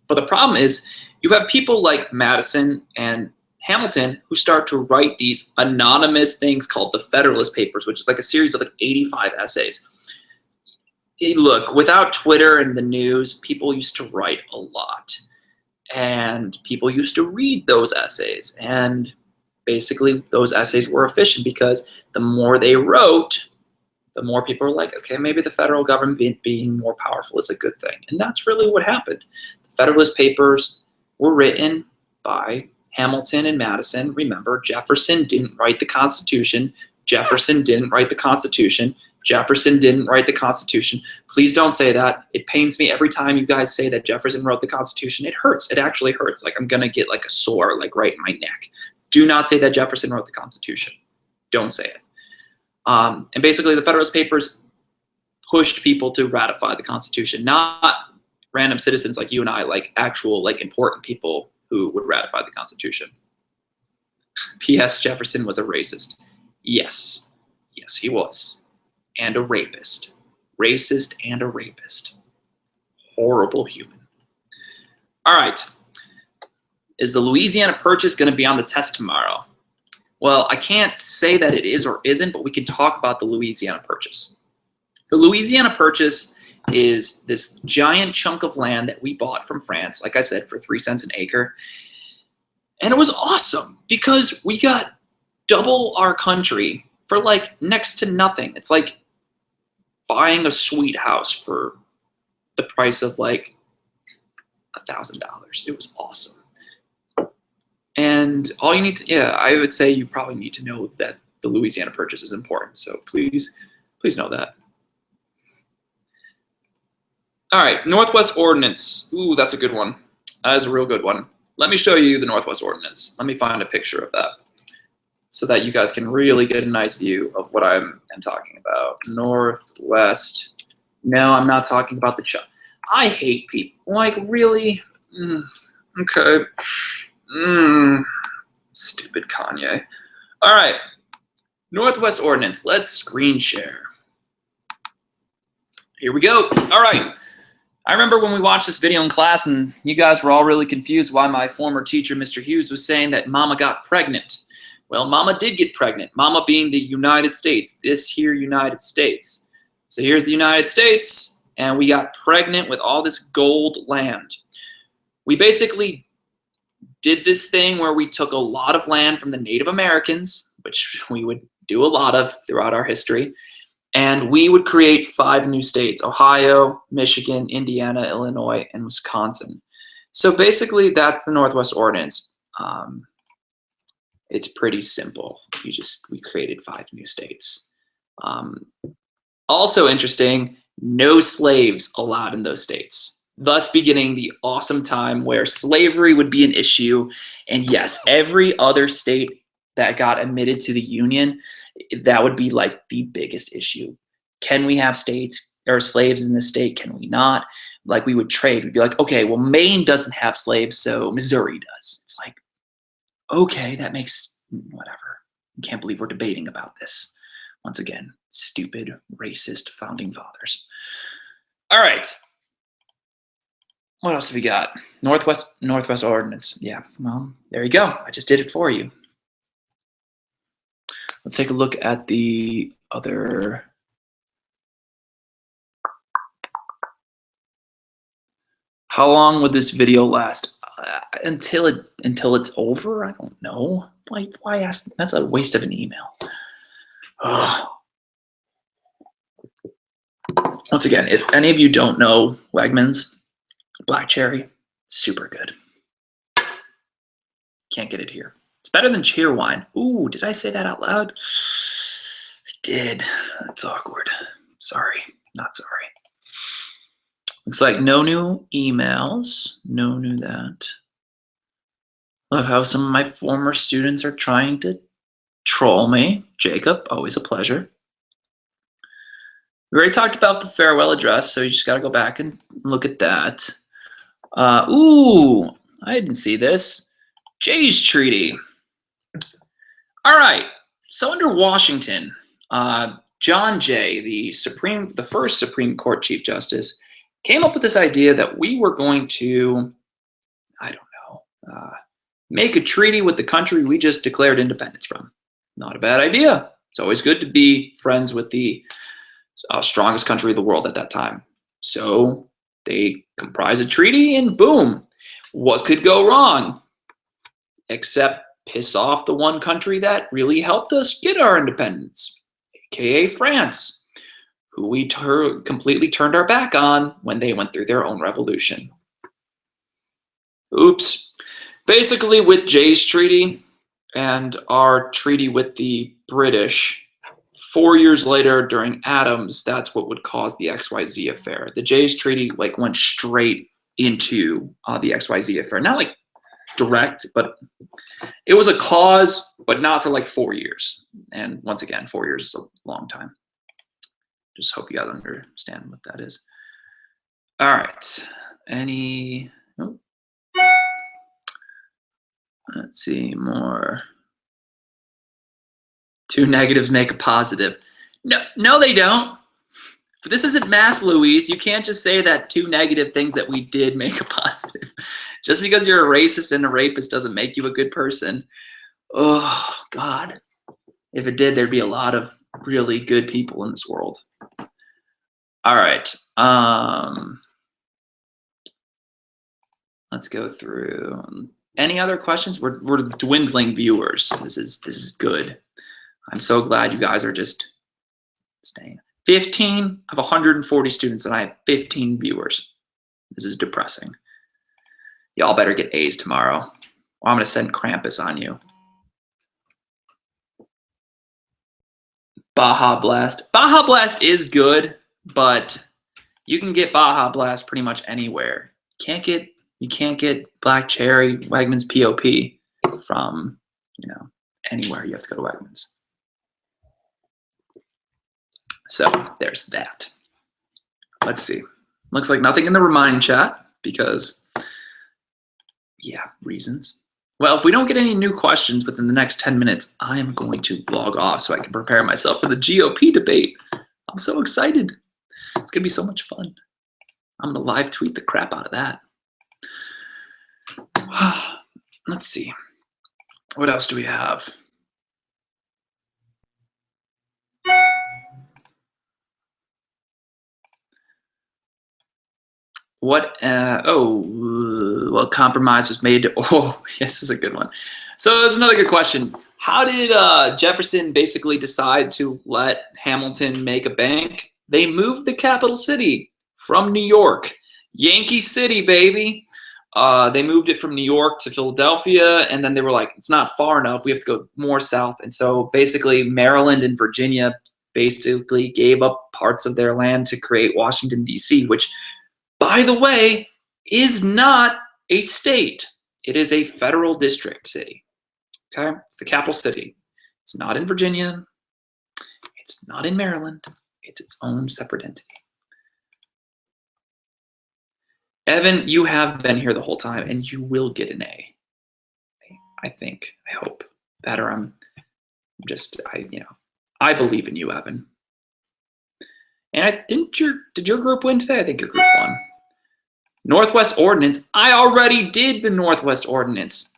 But the problem is you have people like Madison and Hamilton who start to write these anonymous things called the Federalist Papers, which is like a series of like 85 essays. Hey, look, without Twitter and the news, people used to write a lot. And people used to read those essays. And basically those essays were efficient because the more they wrote, the more people were like, okay, maybe the federal government being more powerful is a good thing. And that's really what happened. The Federalist Papers were written by Hamilton and Madison. Remember, Jefferson didn't write the Constitution. Jefferson didn't write the Constitution. Jefferson didn't write the Constitution. Please don't say that. It pains me every time you guys say that Jefferson wrote the Constitution. It hurts. It actually hurts. Like I'm going to get like a sore like right in my neck. Do not say that Jefferson wrote the Constitution. Don't say it. And basically the Federalist Papers pushed people to ratify the Constitution, not random citizens like you and I, like actual like important people who would ratify the Constitution. P.S. Jefferson was a racist. Yes. Yes, he was. And a rapist. Racist and a rapist. Horrible human. All right. Is the Louisiana Purchase going to be on the test tomorrow? Well, I can't say that it is or isn't, but we can talk about the Louisiana Purchase. The Louisiana Purchase is this giant chunk of land that we bought from France, like I said, for 3 cents an acre. And it was awesome because we got double our country for like next to nothing. It's like buying a sweet house for the price of like $1,000. It was awesome. And all you need to, yeah, I would say you probably need to know that the Louisiana Purchase is important. So please know that. All right, Northwest Ordinance. Ooh, that's a good one. That is a real good one. Let me show you the Northwest Ordinance. Let me find a picture of that so that you guys can really get a nice view of what I'm talking about. Northwest. No, I'm not talking about the I hate people. Like, really? Okay. Stupid Kanye. All right. Northwest Ordinance. Let's screen share. Here we go. All right. I remember when we watched this video in class and you guys were all really confused why my former teacher, Mr. Hughes, was saying that Mama got pregnant. Well, Mama did get pregnant. Mama being the United States. This here United States. So here's the United States, and we got pregnant with all this gold land. We basically did this thing where we took a lot of land from the Native Americans, which we would do a lot of throughout our history, and we would create 5 new states: Ohio, Michigan, Indiana, Illinois, and Wisconsin. So basically that's the Northwest Ordinance. It's pretty simple. We created 5 new states. Also interesting, no slaves allowed in those states, thus beginning the awesome time where slavery would be an issue. And yes, every other state that got admitted to the Union, that would be like the biggest issue. Can we have states or slaves in this state? Can we not? Like, we would trade. We'd be like, okay, well, Maine doesn't have slaves, so Missouri does. It's like, okay, that makes whatever. I can't believe we're debating about this. Once again, stupid, racist founding fathers. All right. What else have we got? Northwest Ordinance. Yeah, well, there you go. I just did it for you. Let's take a look at the other. How long would this video last? Until it's over? I don't know. Why ask? That's a waste of an email. Once again, if any of you don't know Wegmans, Black Cherry, super good. Can't get it here. It's better than Cheerwine. Ooh, did I say that out loud? I did. That's awkward. Sorry. Not sorry. Looks like no new emails. No new that. Love how some of my former students are trying to troll me. Jacob, always a pleasure. We already talked about the farewell address, so you just got to go back and look at that. Ooh, I didn't see this. Jay's Treaty. All right, so under Washington, John Jay, the first Supreme Court Chief Justice, came up with this idea that we were going to, I don't know, make a treaty with the country we just declared independence from. Not a bad idea. It's always good to be friends with the strongest country of the world at that time. So they comprise a treaty and boom, what could go wrong? Except piss off the one country that really helped us get our independence, aka France, who we completely turned our back on when they went through their own revolution. Oops. Basically, with Jay's treaty and our treaty with the British, 4 years later during Adams, that's what would cause the XYZ affair. The Jay's treaty went straight into the XYZ affair. Not like direct, but it was a cause, but not for 4 years. And once again, 4 years is a long time. Just hope you guys understand what that is. All right. Let's see more. 2 negatives make a positive. No, they don't. But this isn't math, Louise. You can't just say that 2 negative things that we did make a positive. Just because you're a racist and a rapist doesn't make you a good person. Oh, God. If it did, there'd be a lot of really good people in this world. All right. Let's go through. Any other questions? We're dwindling viewers. This is good. I'm so glad you guys are just staying. 15 of 140 students, and I have 15 viewers. This is depressing. Y'all better get A's tomorrow, or I'm going to send Krampus on you. Baja Blast. Baja Blast is good, but you can get Baja Blast pretty much anywhere. You can't get Black Cherry, Wegmans POP from, anywhere. You have to go to Wegmans. So there's that. Let's see. Looks like nothing in the Remind chat because, reasons. Well, if we don't get any new questions within the next 10 minutes, I am going to log off so I can prepare myself for the GOP debate. I'm so excited. It's going to be so much fun. I'm going to live tweet the crap out of that. Let's see. What else do we have? What compromise was made? Oh, yes, this is a good one. So there's another good question. How did Jefferson basically decide to let Hamilton make a bank? They moved the capital city from New York. Yankee City, baby. They moved it from New York to Philadelphia, and then they were like, it's not far enough. We have to go more south. And so basically Maryland and Virginia basically gave up parts of their land to create Washington, D.C., which, by the way, is not a state. It is a federal district city. Okay? It's the capital city. It's not in Virginia. It's not in Maryland. It's its own separate entity. Evan, you have been here the whole time, and you will get an A. I think. I hope. That or I believe in you, Evan. And did your group win today? I think your group won. Northwest Ordinance. I already did the Northwest Ordinance.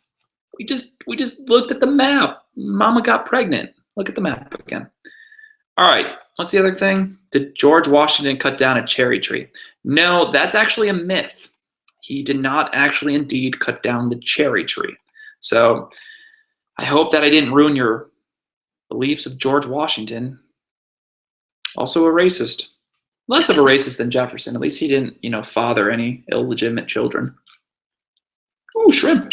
We just looked at the map. Mama got pregnant. Look at the map again. All right. What's the other thing? Did George Washington cut down a cherry tree? No, that's actually a myth. He did not actually indeed cut down the cherry tree. So I hope that I didn't ruin your beliefs of George Washington. Also a racist. Less of a racist than Jefferson. At least he didn't, father any illegitimate children. Ooh, shrimp.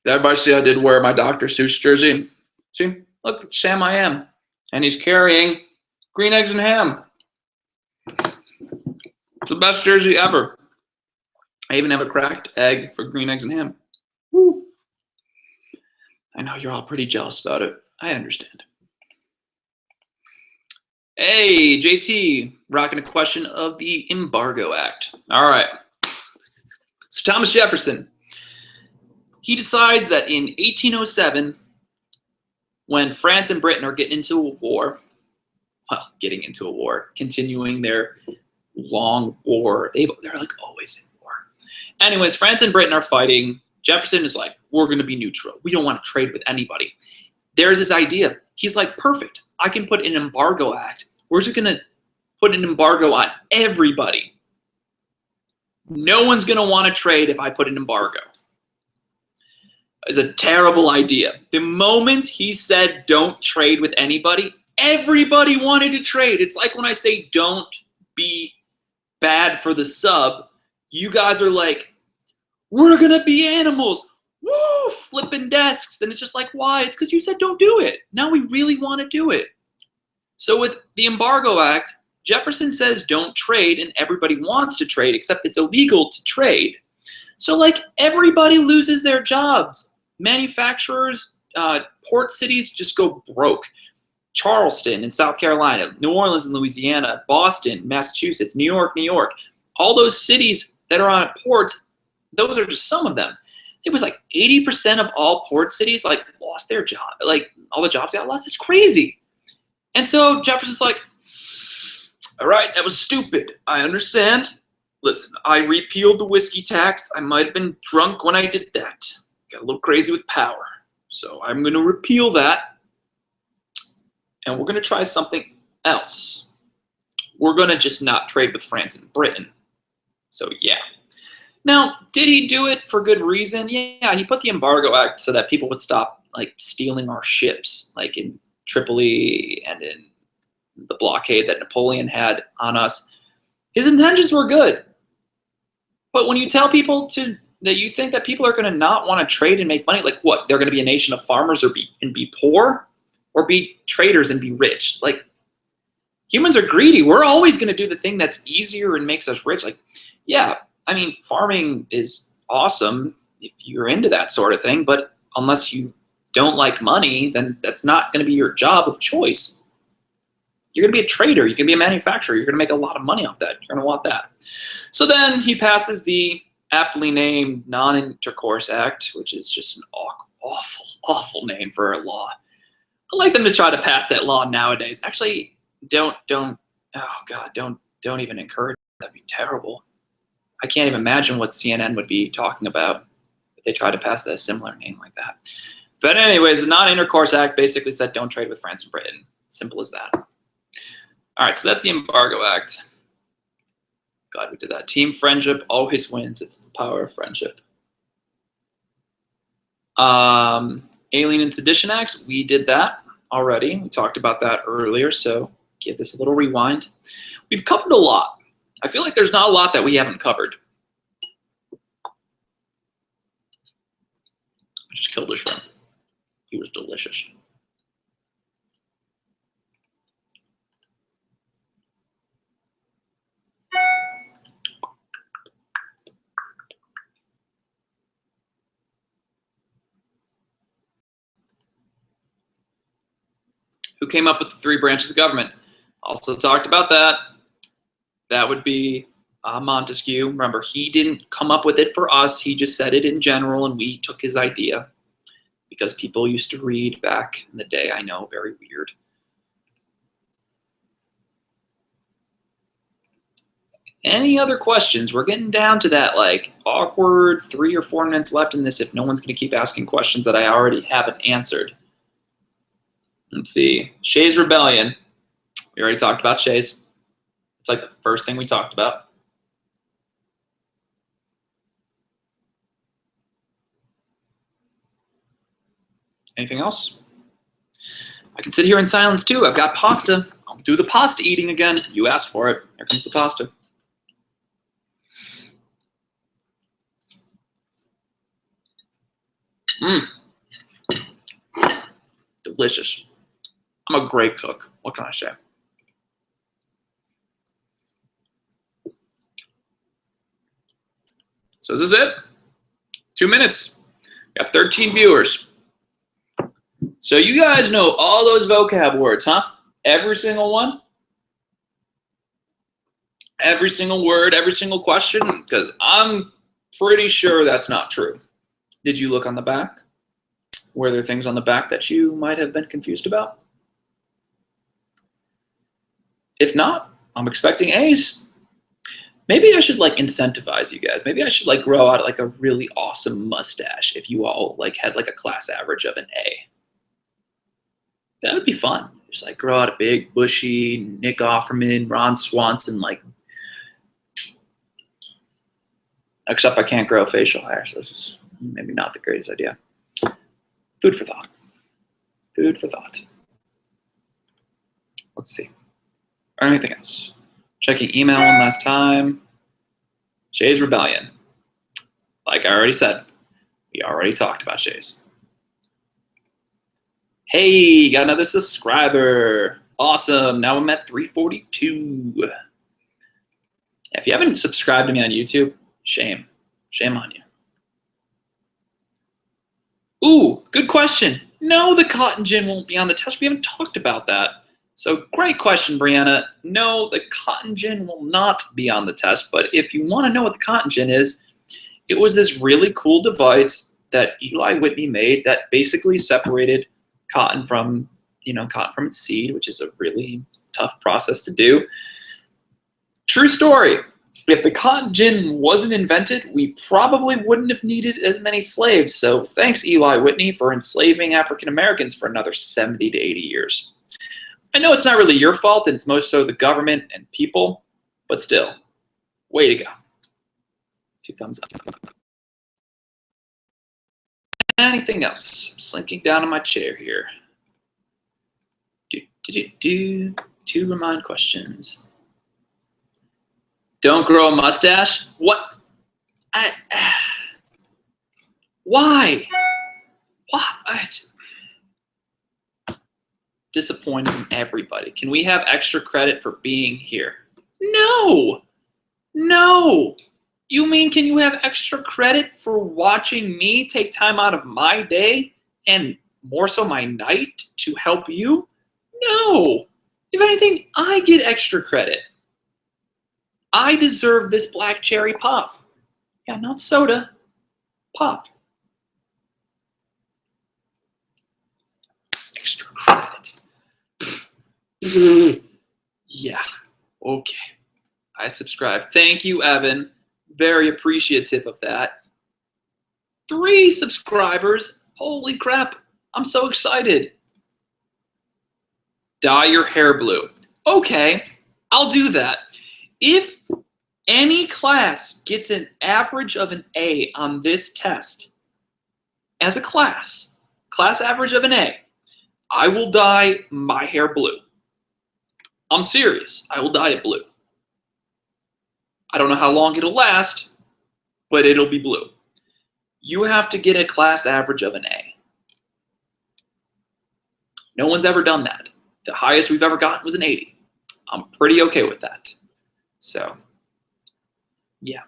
Did everybody see I did wear my Dr. Seuss jersey? See? Look what Sam I am. And he's carrying green eggs and ham. It's the best jersey ever. I even have a cracked egg for green eggs and ham. Woo. I know you're all pretty jealous about it. I understand. Hey, JT, rocking a question of the Embargo Act. All right. So Thomas Jefferson, he decides that in 1807, when France and Britain are getting into a war, continuing their long war, they're like always in war. Anyways, France and Britain are fighting. Jefferson is like, we're going to be neutral. We don't want to trade with anybody. There's this idea. He's like, perfect. I can put an embargo act. We're just going to put an embargo on everybody. No one's going to want to trade if I put an embargo. It's a terrible idea. The moment he said don't trade with anybody, everybody wanted to trade. It's like when I say don't be bad for the sub, you guys are like, we're going to be animals. Woo, flipping desks. And it's just like, why? It's because you said don't do it. Now we really want to do it. So with the Embargo Act, Jefferson says don't trade, and everybody wants to trade, except it's illegal to trade. So like everybody loses their jobs. Manufacturers, port cities just go broke. Charleston in South Carolina, New Orleans in Louisiana, Boston, Massachusetts, New York. All those cities that are on ports, those are just some of them. It was like 80% of all port cities like lost their job, like all the jobs got lost. It's crazy. And so Jefferson's like, all right, that was stupid. I understand. Listen, I repealed the whiskey tax. I might have been drunk when I did that. Got a little crazy with power. So I'm going to repeal that. And we're going to try something else. We're going to just not trade with France and Britain. So yeah. Now, did he do it for good reason? Yeah, he put the Embargo Act so that people would stop like stealing our ships, like in Tripoli and in the blockade that Napoleon had on us. His intentions were good. But when you tell people that you think that people are going to not want to trade and make money, like what? They're going to be a nation of farmers and be poor, or be traders and be rich? Like, humans are greedy. We're always going to do the thing that's easier and makes us rich. Like, yeah, I mean, farming is awesome if you're into that sort of thing, but unless you don't like money, then that's not going to be your job of choice. You're going to be a trader. You can be a manufacturer. You're going to make a lot of money off that. You're going to want that. So then he passes the aptly named Non-Intercourse Act, which is just an awful, awful name for a law. I'd like them to try to pass that law nowadays. Actually, don't even encourage it. That'd be terrible. I can't even imagine what CNN would be talking about if they tried to pass that similar name like that. But anyways, the Non-Intercourse Act basically said don't trade with France and Britain. Simple as that. All right, so that's the Embargo Act. Glad we did that. Team friendship always wins. It's the power of friendship. Alien and Sedition Acts, we did that already. We talked about that earlier, so give this a little rewind. We've covered a lot. I feel like there's not a lot that we haven't covered. I just killed a shrimp. He was delicious. Who came up with the 3 branches of government? Also talked about that. That would be Montesquieu. Remember, he didn't come up with it for us. He just said it in general, and we took his idea because people used to read back in the day. I know, very weird. Any other questions? We're getting down to that like awkward 3 or 4 minutes left in this if no one's going to keep asking questions that I already haven't answered. Let's see. Shays Rebellion. We already talked about Shays. It's like the first thing we talked about. Anything else? I can sit here in silence too. I've got pasta. I'll do the pasta eating again. You asked for it. Here comes the pasta. Delicious. I'm a great cook. What can I say? So this is it. 2 minutes. We got 13 viewers. So you guys know all those vocab words, huh? Every single one? Every single word, every single question? Because I'm pretty sure that's not true. Did you look on the back? Were there things on the back that you might have been confused about? If not, I'm expecting A's. Maybe I should like incentivize you guys. Maybe I should like grow out like a really awesome mustache if you all like had like a class average of an A. That would be fun. Just like grow out a big, bushy, Nick Offerman, Ron Swanson, like. Except I can't grow facial hair, so this is maybe not the greatest idea. Food for thought. Food for thought. Let's see. Or anything else? Checking email one last time. Shays Rebellion. Like I already said, we already talked about Shays. Hey, got another subscriber. Awesome. Now I'm at 342. If you haven't subscribed to me on YouTube, shame. Shame on you. Ooh, good question. No, the cotton gin won't be on the test. We haven't talked about that. So great question, Brianna. No, the cotton gin will not be on the test, but if you want to know what the cotton gin is, it was this really cool device that Eli Whitney made that basically separated cotton from its seed, which is a really tough process to do. True story. If the cotton gin wasn't invented, we probably wouldn't have needed as many slaves. So thanks, Eli Whitney, for enslaving African Americans for another 70 to 80 years. I know it's not really your fault, and it's most so the government and people, but still, way to go. 2 thumbs up. Anything else? I'm slinking down in my chair here. 2 remind questions. Don't grow a mustache? What? Why? What? Disappointed in everybody. Can we have extra credit for being here? No! No! You mean can you have extra credit for watching me take time out of my day and more so my night to help you? No! If anything, I get extra credit. I deserve this black cherry pop. Yeah, not soda. Pop. Extra credit. Yeah. Okay. I subscribe. Thank you, Evan. Very appreciative of that. 3 subscribers. Holy crap. I'm so excited. Dye your hair blue. Okay, I'll do that. If any class gets an average of an A on this test, as a class average of an A, I will dye my hair blue. I'm serious. I will dye it blue. I don't know how long it'll last, but it'll be blue. You have to get a class average of an A. No one's ever done that. The highest we've ever gotten was an 80. I'm pretty okay with that. So, yeah.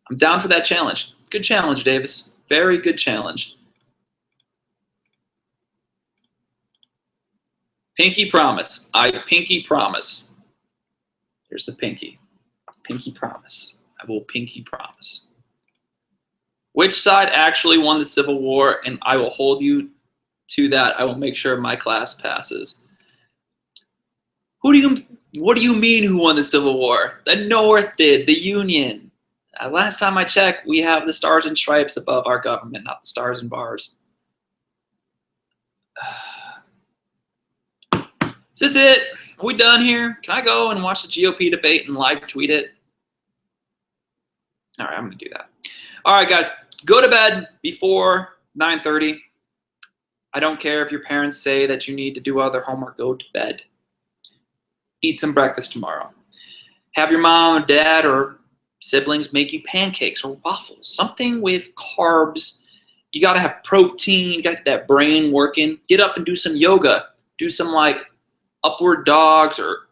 I'm down for that challenge. Good challenge, Davis. Very good challenge. Pinky promise. I pinky promise. Here's the pinky. Pinky promise. I will pinky promise. Which side actually won the Civil War? And I will hold you to that. I will make sure my class passes. What do you mean who won the Civil War? The North did, the Union. Last time I checked, we have the stars and stripes above our government, not the stars and bars. Is this it? Are we done here? Can I go and watch the GOP debate and live tweet it? All right, I'm going to do that. All right, guys, go to bed before 9:30. I don't care if your parents say that you need to do other homework. Go to bed. Eat some breakfast tomorrow. Have your mom or dad or siblings make you pancakes or waffles, something with carbs. You got to have protein. You got to get that brain working. Get up and do some yoga. Do some like upward dogs or,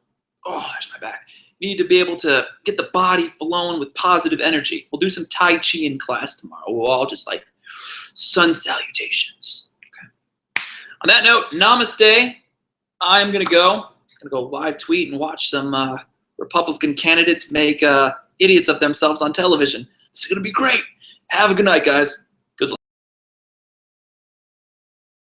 oh, there's my back. You need to be able to get the body flowing with positive energy. We'll do some Tai Chi in class tomorrow. We'll all just like sun salutations. Okay. On that note, namaste. I'm going to go. I'm going to go live tweet and watch some Republican candidates make idiots of themselves on television. This is going to be great. Have a good night, guys.